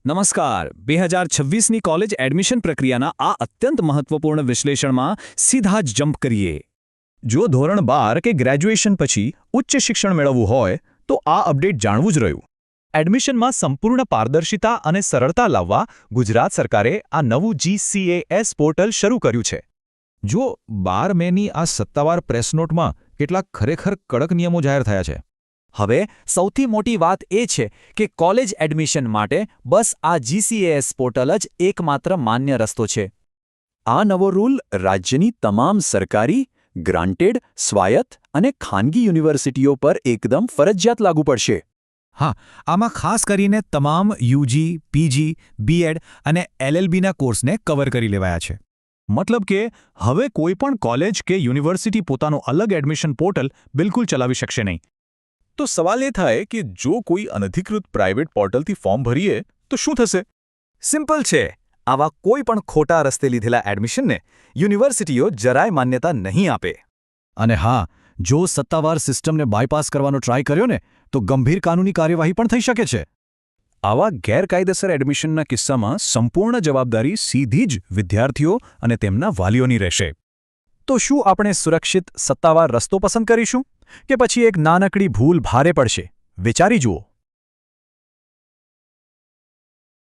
નમસ્કાર 2026ની college admission પ્રક્રિયાના આ અત્યંત મહત્વપૂર્ણ વિશ્લેષણમાં સીધા જ જમ્પ કરીએ. જો ધોરણ 12 કે ગ્રેજ્યુએશન પછી ઉચ્ચ શિક્ષણ મેળવવું હોય તો આ અપડેટ જાણવું જ રહ્યું. એડમિશનમાં સંપૂર્ણ પારદર્શિતા અને સરળતા લાવવા ગુજરાત સરકારે આ નવું GCAS પોર્ટલ શરૂ કર્યું છે. જો 12 મેની આ સત્તાવાર પ્રેસ નોટમાં કેટલાક ખરેખર કડક નિયમો જાહેર થયા છે. હવે સૌથી મોટી વાત એ છે કે કોલેજ એડમિશન માટે બસ આ GCAS પોર્ટલ જ એકમાત્ર માન્ય રસ્તો છે. આ નવો રૂલ રાજ્યની તમામ સરકારી, ગ્રાન્ટેડ, સ્વાયત્ત અને ખાનગી યુનિવર્સિટીઓ પર એકદમ ફરજિયાત લાગુ પડશે. હા, આમાં ખાસ કરીને તમામ UG, PG, BEd અને LLBના કોર્સને કવર કરી લેવાયા છે. મતલબ કે હવે કોઈપણ કોલેજ કે યુનિવર્સિટી પોતાનું અલગ એડમિશન પોર્ટલ બિલકુલ ચલાવી શકશે નહીં. તો સવાલ એ થાય કે જો કોઈ અનધિકૃત પ્રાઇવેટ પોર્ટલથી ફોર્મ ભરીએ તો શું થશે? સિમ્પલ છે. આવા કોઈ પણ ખોટા રસ્તે લીધેલા એડમિશનને યુનિવર્સિટીઓ જરાય માન્યતા નહીં આપે. અને હા, જો સત્તાવાર સિસ્ટમને બાયપાસ કરવાનો ટ્રાય કર્યો ને તો ગંભીર કાનૂની કાર્યવાહી પણ થઈ શકે છે. આવા ગેરકાયદેસર એડમિશનના કિસ્સામાં સંપૂર્ણ જવાબદારી સીધી જ વિદ્યાર્થીઓ અને તેમના વાલીઓની રહેશે. તો શું આપણે સુરક્ષિત સત્તાવાર રસ્તો પસંદ કરીશું કે પછી એક નાનકડી ભૂલ ભારે પડશે? વિચારી જુઓ.